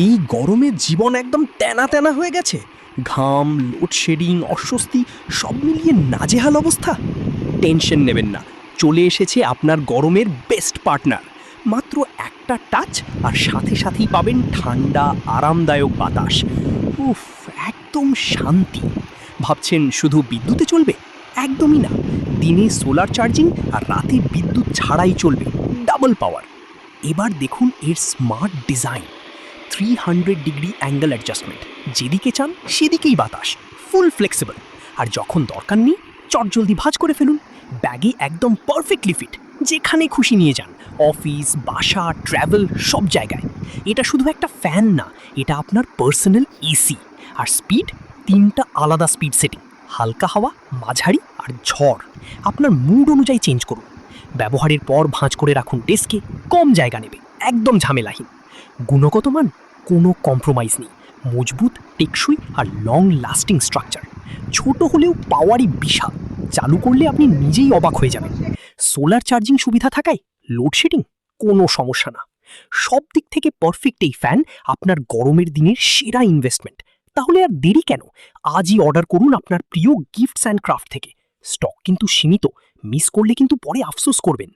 এই গরমে জীবন একদম তেনা তেনা হয়ে গেছে। ঘাম, লোডশেডিং, অস্বস্তি সব মিলিয়ে নাজেহাল অবস্থা। টেনশন নেবেন না, চলে এসেছে আপনার গরমের বেস্ট পার্টনার। মাত্র একটা টাচ আর সাথে সাথেই পাবেন ঠান্ডা আরামদায়ক বাতাস। উফ, একদম শান্তি। ভাবছেন শুধু বিদ্যুতে চলবে? একদমই না। দিনে সোলার চার্জিং আর রাতে বিদ্যুৎ ছাড়াই চলবে, ডাবল পাওয়ার। এবার দেখুন এর smart design, 300 degree angle adjustment, যেদিকে চান সেদিকেই বাতাস, ফুল ফ্লেক্সিবল। আর যখন দরকার নেই, চটজলদি ভাঁজ করে ফেলুন। ব্যাগে একদম পারফেক্টলি ফিট, যেখানে খুশি নিয়ে যান, অফিস, বাসা, ট্রাভেল সব জায়গায়। এটা শুধু একটা ফ্যান না, এটা আপনার পার্সোনাল এসি। আর স্পিড, 3টা আলাদা স্পিড সেটিং, হালকা হাওয়া, মাঝারি আর ঝড়। আপনার মুড অনুযায়ী চেঞ্জ করুন। ব্যবহারের পর ভাঁজ করে রাখুন ডেস্কে, কম জায়গা নেবে, একদম ঝামেলাহীন। গুণগত মান, কোনো কম্প্রোমাইজ নেই। মজবুত, টেকসই আর লং লাস্টিং স্ট্রাকচার। ছোট হলেও পাওয়ারই বিশাল। চালু করলে আপনি নিজেই অবাক হয়ে যাবেন। সোলার চার্জিং সুবিধা থাকায় লোডশেডিং কোনো সমস্যা না। সব দিক থেকে পারফেক্ট এই ফ্যান আপনার গরমের দিনের সেরা ইনভেস্টমেন্ট। তাহলে আর দেরি কেন? আজই অর্ডার করুন আপনার প্রিয় গিফটস অ্যান্ড ক্রাফট থেকে। স্টক কিন্তু সীমিত, মিস করলে কিন্তু পরে আফসোস করবেন।